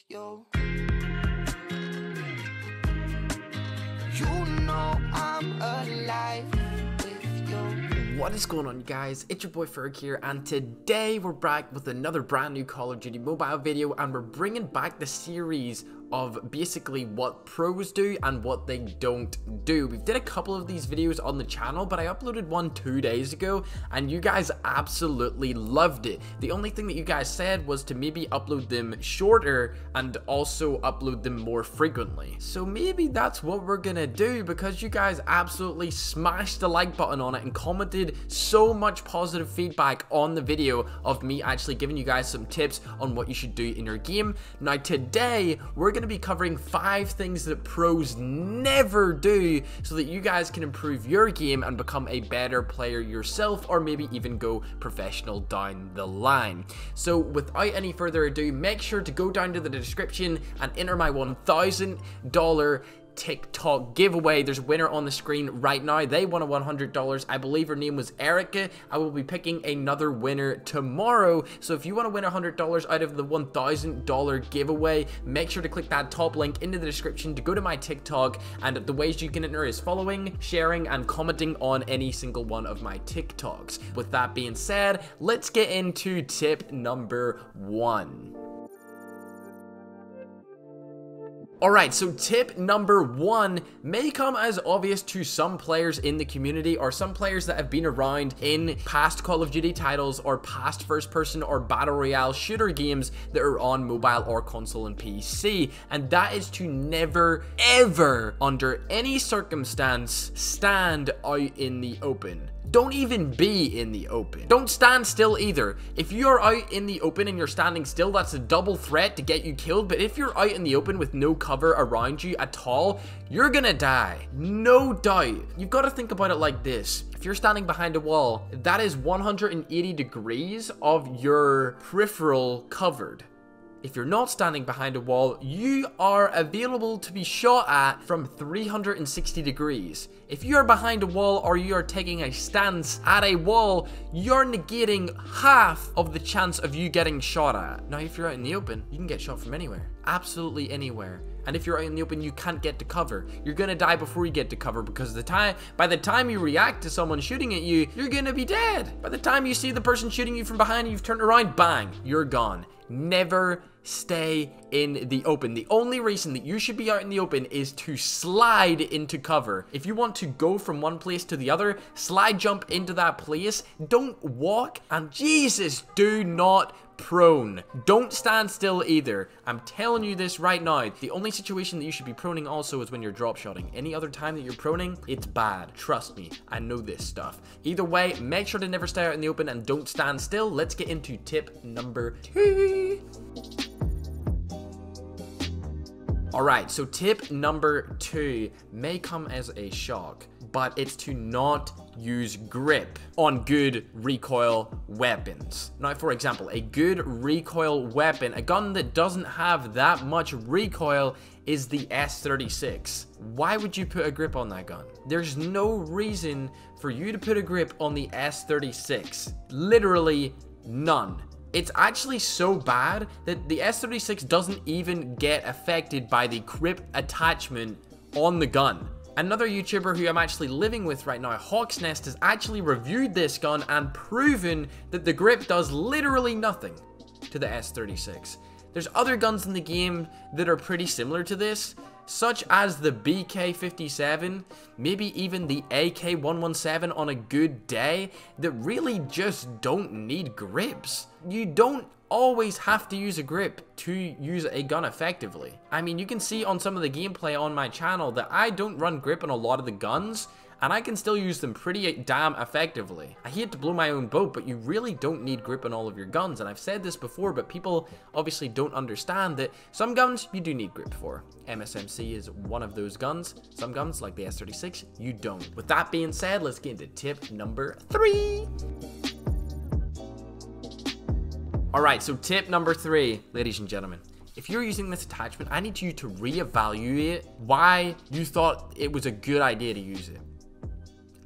you. You know I'm alive with you. What is going on, you guys? It's your boy Ferg here, and today we're back with another brand new Call of Duty mobile video, and we're bringing back the series of basically what pros do and what they don't do. We've did a couple of these videos on the channel, but I uploaded one 2 days ago and you guys absolutely loved it. The only thing that you guys said was to maybe upload them shorter and also upload them more frequently. So maybe that's what we're gonna do, because you guys absolutely smashed the like button on it and commented so much positive feedback on the video of me actually giving you guys some tips on what you should do in your game. Now today we're going to be covering 5 things that pros never do so that you guys can improve your game and become a better player yourself, or maybe even go professional down the line. So without any further ado, make sure to go down to the description and enter my $1,000 TikTok giveaway. There's a winner on the screen right now. They won a $100. I believe her name was Erica. I will be picking another winner tomorrow. So if you want to win $100 out of the $1,000 giveaway, make sure to click that top link in the description to go to my TikTok. And the ways you can enter is following, sharing, and commenting on any single one of my TikToks. With that being said, let's get into tip number 1. Alright, so tip number 1 may come as obvious to some players in the community, or some players that have been around in past Call of Duty titles or past first person or battle royale shooter games that are on mobile or console and PC, and that is to never ever under any circumstance stand out in the open. Don't even be in the open. Don't stand still either. If you're out in the open and you're standing still, that's a double threat to get you killed. But if you're out in the open with no cover around you at all, you're gonna die. No doubt. You've got to think about it like this. If you're standing behind a wall, that is 180 degrees of your peripheral covered. If you're not standing behind a wall, you are available to be shot at from 360 degrees. If you're behind a wall or you are taking a stance at a wall, you're negating half of the chance of you getting shot at. Now, if you're out in the open, you can get shot from anywhere. Absolutely anywhere. And if you're out in the open, you can't get to cover. You're gonna die before you get to cover, because by the time you react to someone shooting at you, you're gonna be dead. By the time you see the person shooting you from behind and you've turned around, bang, you're gone. Never stay in the open. The only reason that you should be out in the open is to slide into cover. If you want to go from one place to the other, slide jump into that place. Don't walk, and Jesus, do not prone. Don't stand still either. I'm telling you this right now. The only situation that you should be proning also is when you're drop shotting. Any other time that you're proning, it's bad. Trust me, I know this stuff. Either way, make sure to never stay out in the open and don't stand still. Let's get into tip number 2. Alright, so tip number 2 may come as a shock, but it's to not use grip on good recoil weapons. Now, for example, a good recoil weapon, a gun that doesn't have that much recoil, is the S36. Why would you put a grip on that gun? There's no reason for you to put a grip on the S36. Literally none. It's actually so bad that the S36 doesn't even get affected by the grip attachment on the gun. Another YouTuber who I'm actually living with right now, Hawk's Nest, has actually reviewed this gun and proven that the grip does literally nothing to the S36. There's other guns in the game that are pretty similar to this, such as the BK57, maybe even the AK117 on a good day, that really just don't need grips. You don't always have to use a grip to use a gun effectively. I mean, you can see on some of the gameplay on my channel that I don't run grip on a lot of the guns, and I can still use them pretty damn effectively. I hate to blow my own boat, but you really don't need grip on all of your guns, and I've said this before, but people obviously don't understand that some guns you do need grip for. MSMC is one of those guns. Some guns, like the S36, you don't. With that being said, let's get into tip number 3. Alright, so tip number 3, ladies and gentlemen. If you're using this attachment, I need you to reevaluate why you thought it was a good idea to use it.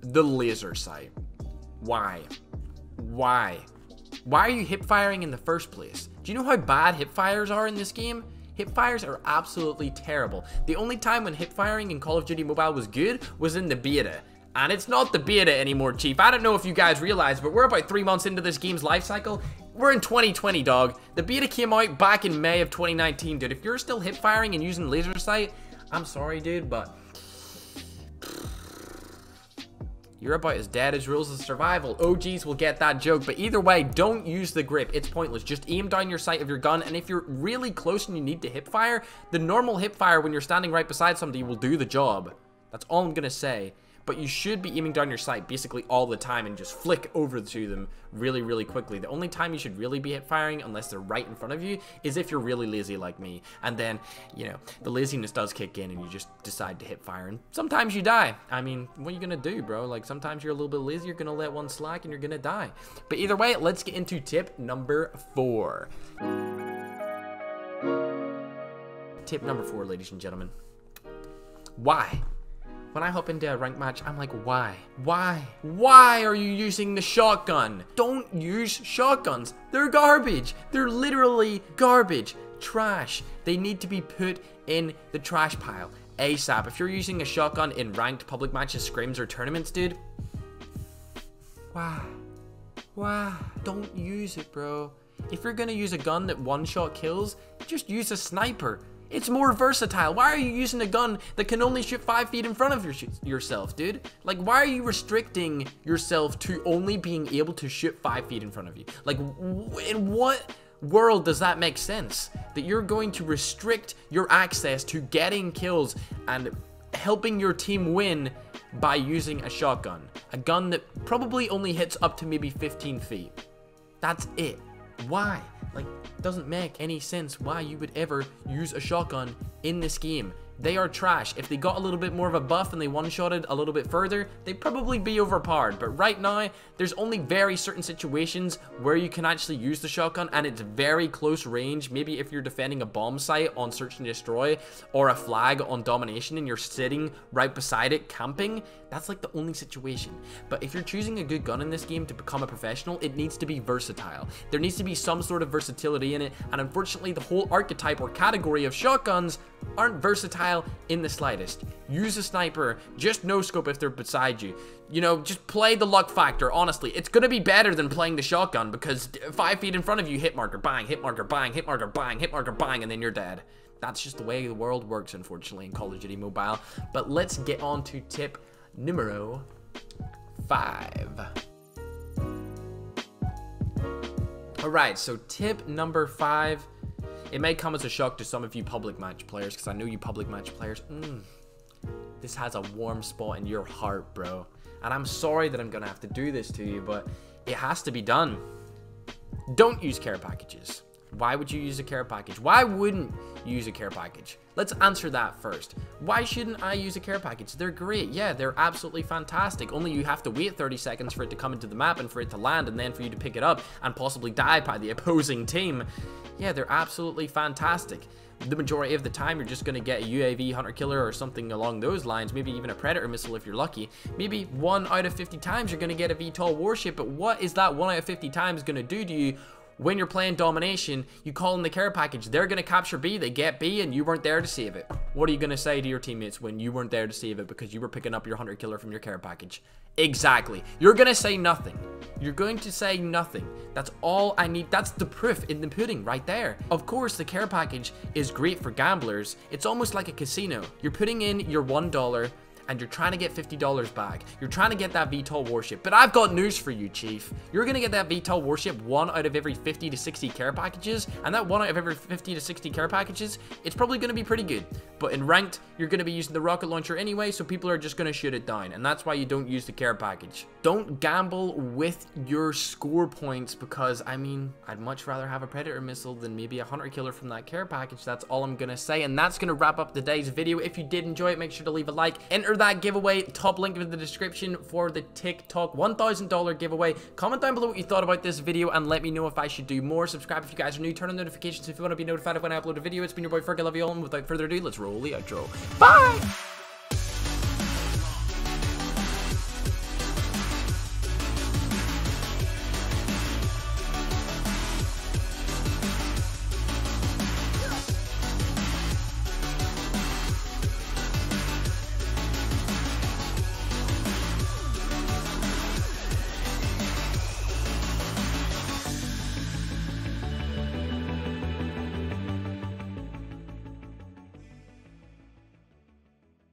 The laser sight. Why? Why? Why are you hip firing in the first place? Do you know how bad hip fires are in this game? Hipfires are absolutely terrible. The only time when hipfiring in Call of Duty Mobile was good was in the beta. And it's not the beta anymore, Chief. I don't know if you guys realize, but we're about 3 months into this game's life cycle. We're in 2020, dog. The beta came out back in May of 2019, dude. If you're still hipfiring and using laser sight, I'm sorry, dude, but you're about as dead as Rules of Survival. OGs will get that joke, but either way, don't use the grip. It's pointless. Just aim down your sight of your gun, and if you're really close and you need to hipfire, the normal hipfire when you're standing right beside somebody will do the job. That's all I'm gonna say. But you should be aiming down your sight basically all the time and just flick over to them really, really quickly. The only time you should really be hip firing, unless they're right in front of you, is if you're really lazy like me. And then, you know, the laziness does kick in and you just decide to hip fire. And sometimes you die. I mean, what are you gonna do, bro? Like, sometimes you're a little bit lazy, you're gonna let one slack and you're gonna die. But either way, let's get into tip number 4. Tip number 4, ladies and gentlemen. Why? When I hop into a ranked match, I'm like, why? Why? Why are you using the shotgun? Don't use shotguns. They're garbage. They're literally garbage. Trash. They need to be put in the trash pile ASAP. If you're using a shotgun in ranked public matches, scrims, or tournaments, dude, why? Why? Don't use it, bro. If you're gonna use a gun that one-shot kills, just use a sniper. It's more versatile. Why are you using a gun that can only shoot 5 feet in front of yourself, dude? Like, why are you restricting yourself to only being able to shoot 5 feet in front of you? Like, in what world does that make sense? That you're going to restrict your access to getting kills and helping your team win by using a shotgun. A gun that probably only hits up to maybe 15 feet. That's it. Why? Like, doesn't make any sense why you would ever use a shotgun in this game. They are trash. If they got a little bit more of a buff and they one-shotted a little bit further, they'd probably be overpowered. But right now, there's only very certain situations where you can actually use the shotgun, and it's very close range. Maybe if you're defending a bomb site on Search and Destroy or a flag on Domination and you're sitting right beside it camping, that's like the only situation. But if you're choosing a good gun in this game to become a professional, it needs to be versatile. There needs to be some sort of versatility in it, and unfortunately the whole archetype or category of shotguns aren't versatile in the slightest. Use a sniper, just no scope if they're beside you. You know, just play the luck factor. Honestly, it's gonna be better than playing the shotgun, because 5 feet in front of you, hit marker, bang, hit marker, bang, hit marker, bang, hit marker, bang, and then you're dead. That's just the way the world works, unfortunately, in Call of Duty Mobile. But let's get on to tip numero 5. Alright, so tip number 5. It may come as a shock to some of you public match players, because I know you public match players, this has a warm spot in your heart, bro. And I'm sorry that I'm gonna have to do this to you, but it has to be done. Don't use care packages. Why would you use a care package? Why wouldn't you use a care package? Let's answer that first. Why shouldn't I use a care package? They're great. Yeah, they're absolutely fantastic. Only you have to wait 30 seconds for it to come into the map and for it to land, and then for you to pick it up and possibly die by the opposing team. Yeah, they're absolutely fantastic. The majority of the time, you're just going to get a UAV hunter killer or something along those lines, maybe even a predator missile if you're lucky. Maybe 1 out of 50 times you're going to get a VTOL warship, but what is that 1 out of 50 times going to do to you? When you're playing Domination, you call in the care package, they're going to capture B, they get B, and you weren't there to save it. What are you going to say to your teammates when you weren't there to save it because you were picking up your hunter killer from your care package? Exactly. You're going to say nothing. You're going to say nothing. That's all I need. That's the proof in the pudding right there. Of course, the care package is great for gamblers. It's almost like a casino. You're putting in your $1 and you're trying to get $50 back. You're trying to get that VTOL warship. But I've got news for you, Chief. You're gonna get that VTOL warship 1 out of every 50 to 60 care packages, and that 1 out of every 50 to 60 care packages, it's probably gonna be pretty good. But in ranked, you're gonna be using the rocket launcher anyway, so people are just gonna shoot it down, and that's why you don't use the care package. Don't gamble with your score points, because, I mean, I'd much rather have a predator missile than maybe a hunter killer from that care package. That's all I'm gonna say, and that's gonna wrap up today's video. If you did enjoy it, make sure to leave a like. Enter that giveaway, top link in the description for the TikTok $1,000 giveaway. Comment down below what you thought about this video and let me know if I should do more. Subscribe if you guys are new, turn on notifications if you want to be notified of when I upload a video. It's been your boy Ferg, I love you all, and without further ado, let's roll the outro. Bye!